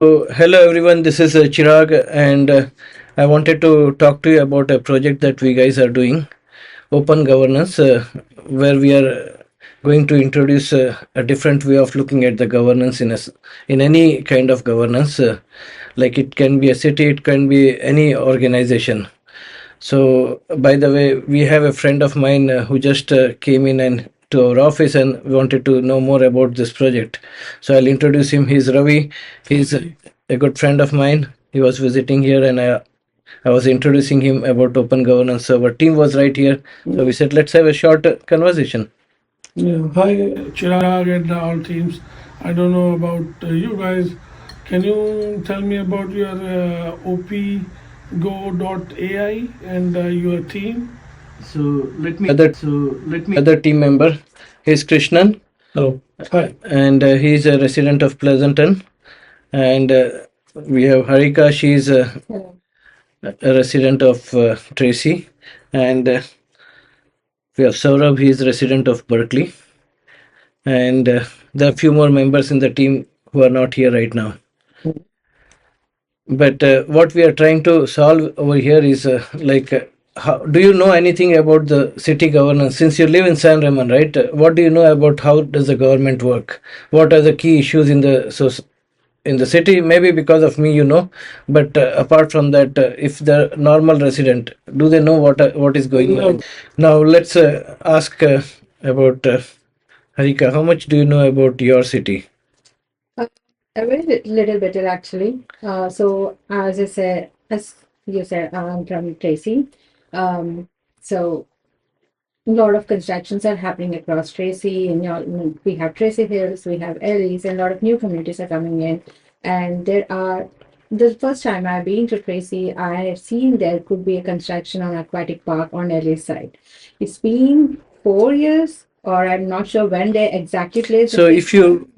So, hello everyone, this is Chirag, and I wanted to talk to you about a project that we guys are doing, Open Governance, where we are going to introduce a different way of looking at the governance in any kind of governance. Like it can be a city, it can be any organization. So, by the way, we have a friend of mine who just came in and to our office and wanted to know more about this project. So I'll introduce him. He's Ravi. He's a good friend of mine. He was visiting here, and I was introducing him about open governance. So our team was right here. So we said, let's have a short conversation. Yeah. Hi, Chirag and all teams. I don't know about you guys. Can you tell me about your opgov.ai and your team? Other team member. He's Krishnan. Hello. Hi. And he's a resident of Pleasanton. And we have Harika. She's a resident of Tracy. And we have Saurabh. He's a resident of Berkeley. And there are a few more members in the team who are not here right now. But what we are trying to solve over here is do you know anything about the city governance? Since you live in San Ramon, right? What do you know about how does the government work? What are the key issues in the city? Maybe because of me, you know. But apart from that, if the normal resident, do they know what is going on? Now let's ask about Harika. How much do you know about your city? Uh, a very little bit actually. So as you said, I'm from Tracy. So a lot of constructions are happening across Tracy, and we have Tracy Hills, we have Ellis, and a lot of new communities are coming in. And there are the first time I've been to Tracy, I have seen there could be a construction on aquatic park on Ellis side. It's been 4 years, or I'm not sure when they exactly placed. So if you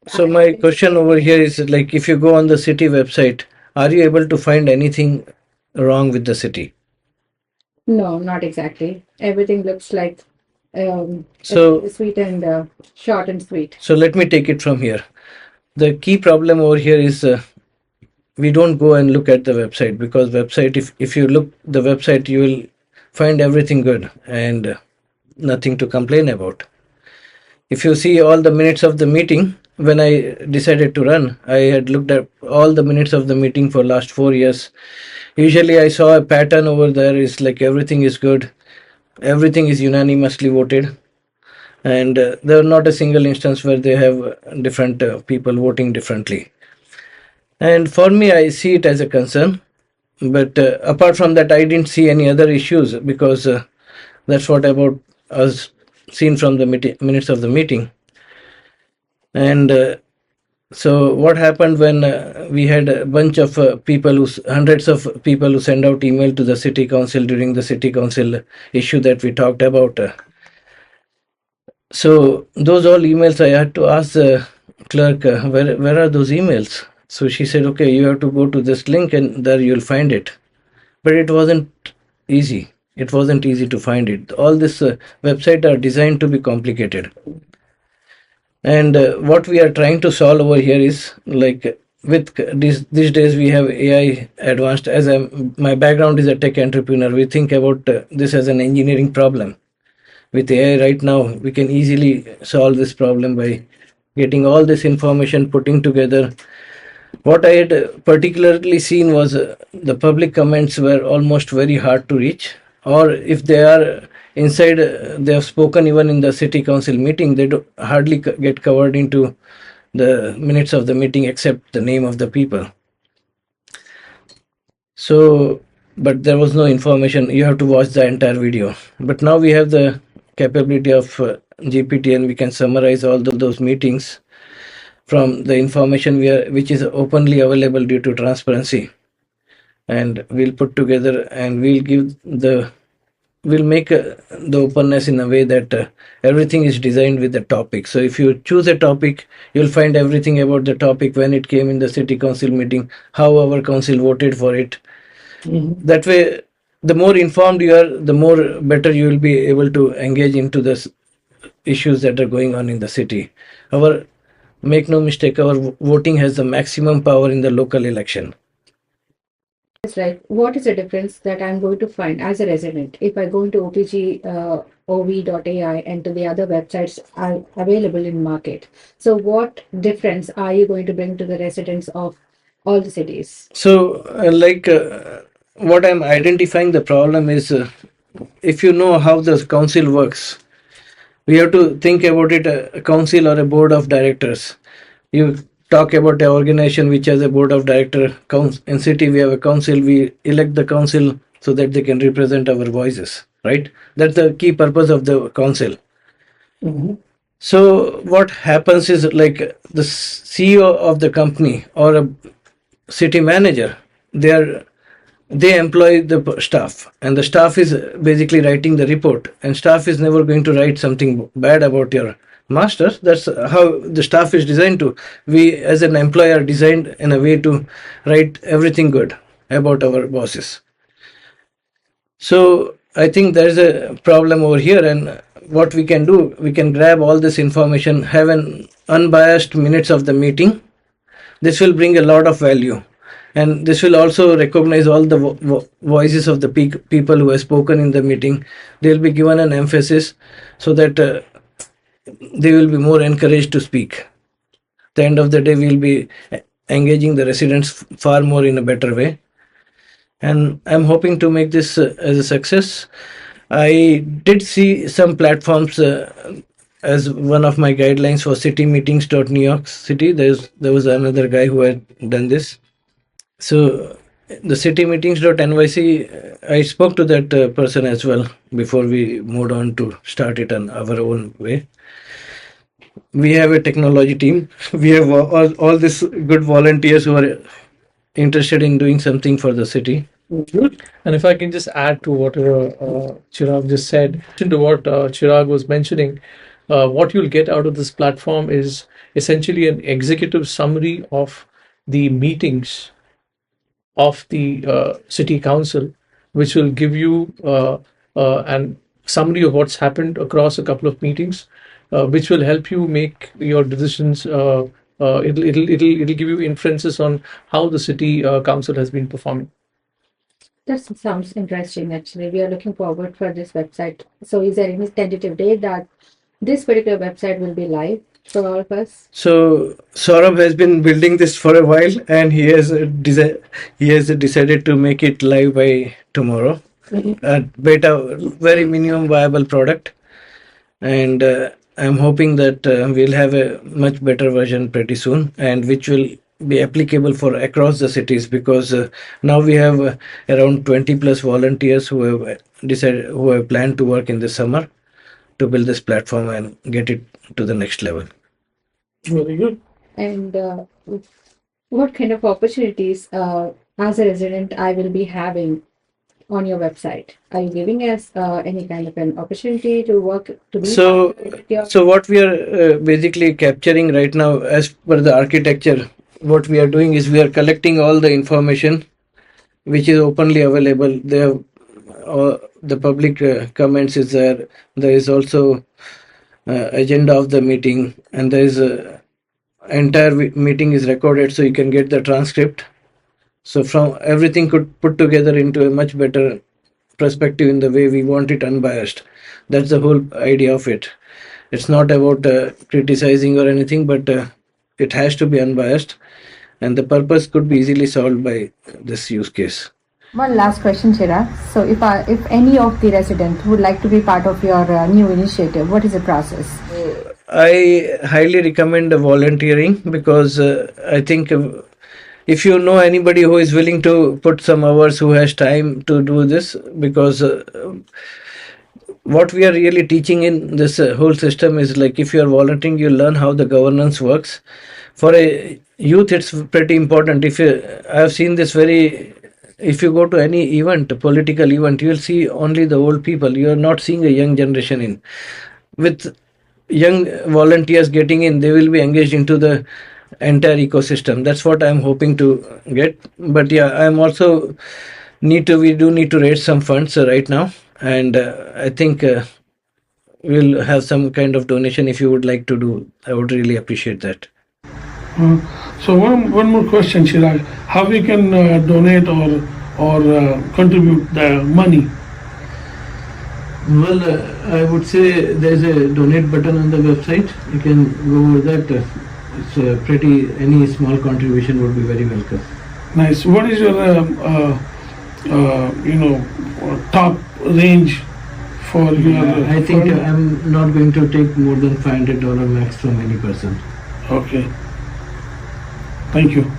So my question over here is like if you go on the city website, are you able to find anything wrong with the city? No, not exactly. Everything looks like So sweet and short and sweet. so let me take it from here. The key problem over here is we don't go and look at the website, because website, if you look the website, you will find everything good and nothing to complain about. If you see all the minutes of the meeting, when I decided to run, I had looked at all the minutes of the meeting for last 4 years. Usually I saw a pattern over there is like everything is good, everything is unanimously voted, and there are not a single instance where they have different people voting differently. And for me, I see it as a concern. But apart from that, I didn't see any other issues, because that's what about us seen from the minutes of the meeting. And so what happened when we had a bunch of hundreds of people who send out email to the city council during the city council issue that we talked about. So those all emails, I had to ask the clerk, where are those emails? So she said, okay, you have to go to this link and there you'll find it. But it wasn't easy. It wasn't easy to find it. All this website are designed to be complicated. And what we are trying to solve over here is like with these days we have AI advanced. My background is a tech entrepreneur. We think about this as an engineering problem. With AI right now, we can easily solve this problem by getting all this information, putting together. What I had particularly seen was the public comments were almost very hard to reach, or if they are inside, they have spoken even in the city council meeting, they hardly get covered into the minutes of the meeting except the name of the people. So, but there was no information. You have to watch the entire video. But now we have the capability of GPT, and we can summarize all those meetings from the information which is openly available due to transparency, and we'll put together and we'll make the openness in a way that everything is designed with the topic. So if you choose a topic, you'll find everything about the topic, when it came in the city council meeting, how our council voted for it. That way, the more informed you are, the more better you will be able to engage into the issues that are going on in the city. Our make no mistake, our voting has the maximum power in the local election. That's right. What is the difference that I'm going to find as a resident if I go into opgov.ai and to the other websites are available in market? So, what difference are you going to bring to the residents of all the cities? So, what I'm identifying the problem is, if you know how the council works, we have to think about it, a council or a board of directors. You talk about an organization which has a board of director. In city we have a council. We elect the council so that they can represent our voices, right? That's the key purpose of the council. So what happens is, like, the CEO of the company or a city manager, they employ the staff, and the staff is basically writing the report, and staff is never going to write something bad about your masters. That's how the staff is designed to. We as an employer are designed in a way to write everything good about our bosses. So I think there is a problem over here, and what we can do, we can grab all this information, have an unbiased minutes of the meeting. This will bring a lot of value, and this will also recognize all the voices of the people who have spoken in the meeting. They will be given an emphasis so that they will be more encouraged to speak. At the end of the day, we will be engaging the residents far more in a better way, and I'm hoping to make this as a success. I did see some platforms as one of my guidelines for city meetings.New York City. There was another guy who had done this. So the city meetings.nyc, I spoke to that person as well before we moved on to start it on our own way. We have a technology team. We have all these good volunteers who are interested in doing something for the city. And if I can just add to what Chirag just said, to what Chirag was mentioning, what you'll get out of this platform is essentially an executive summary of the meetings of the city council, which will give you an summary of what's happened across a couple of meetings, which will help you make your decisions. It'll give you inferences on how the city council has been performing. That sounds interesting, actually. We are looking forward for this website. So, is there any tentative date that this particular website will be live for all of us? So Saurabh has been building this for a while, and he has decided to make it live by tomorrow. Beta, very minimum viable product, and I'm hoping that we'll have a much better version pretty soon, and which will be applicable for across the cities, because now we have around 20 plus volunteers who have planned to work in the summer to build this platform and get it to the next level. Very good. And what kind of opportunities as a resident I will be having on your website? Are you giving us any kind of an opportunity to work to be So, so what we are basically capturing right now, as per the architecture, what we are doing is we are collecting all the information which is openly available. There, the public comments is there. There is also agenda of the meeting, and there is entire meeting is recorded, so you can get the transcript. So from everything could put together into a much better perspective in the way we want it, unbiased. That's the whole idea of it. It's not about criticizing or anything, but it has to be unbiased, and the purpose could be easily solved by this use case. One last question, Chirag. So, if any of the residents would like to be part of your new initiative, what is the process? I highly recommend volunteering, because I think if you know anybody who is willing to put some hours, who has time to do this, because what we are really teaching in this whole system is, like, if you are volunteering, you learn how the governance works. For a youth, it's pretty important. I have seen this if you go to any event, political event, you will see only the old people. You are not seeing a young generation in. With young volunteers getting in, they will be engaged into the entire ecosystem. That's what I'm hoping to get. But yeah, I'm also we do need to raise some funds right now, and I think we'll have some kind of donation if you would like to do. I would really appreciate that. So one more question, Chirag. How we can donate or contribute the money? Well, I would say there's a donate button on the website. You can go over that. It's any small contribution would be very welcome. Nice. What is your top range for your? I think I'm not going to take more than $500 max from any person. Okay. Thank you.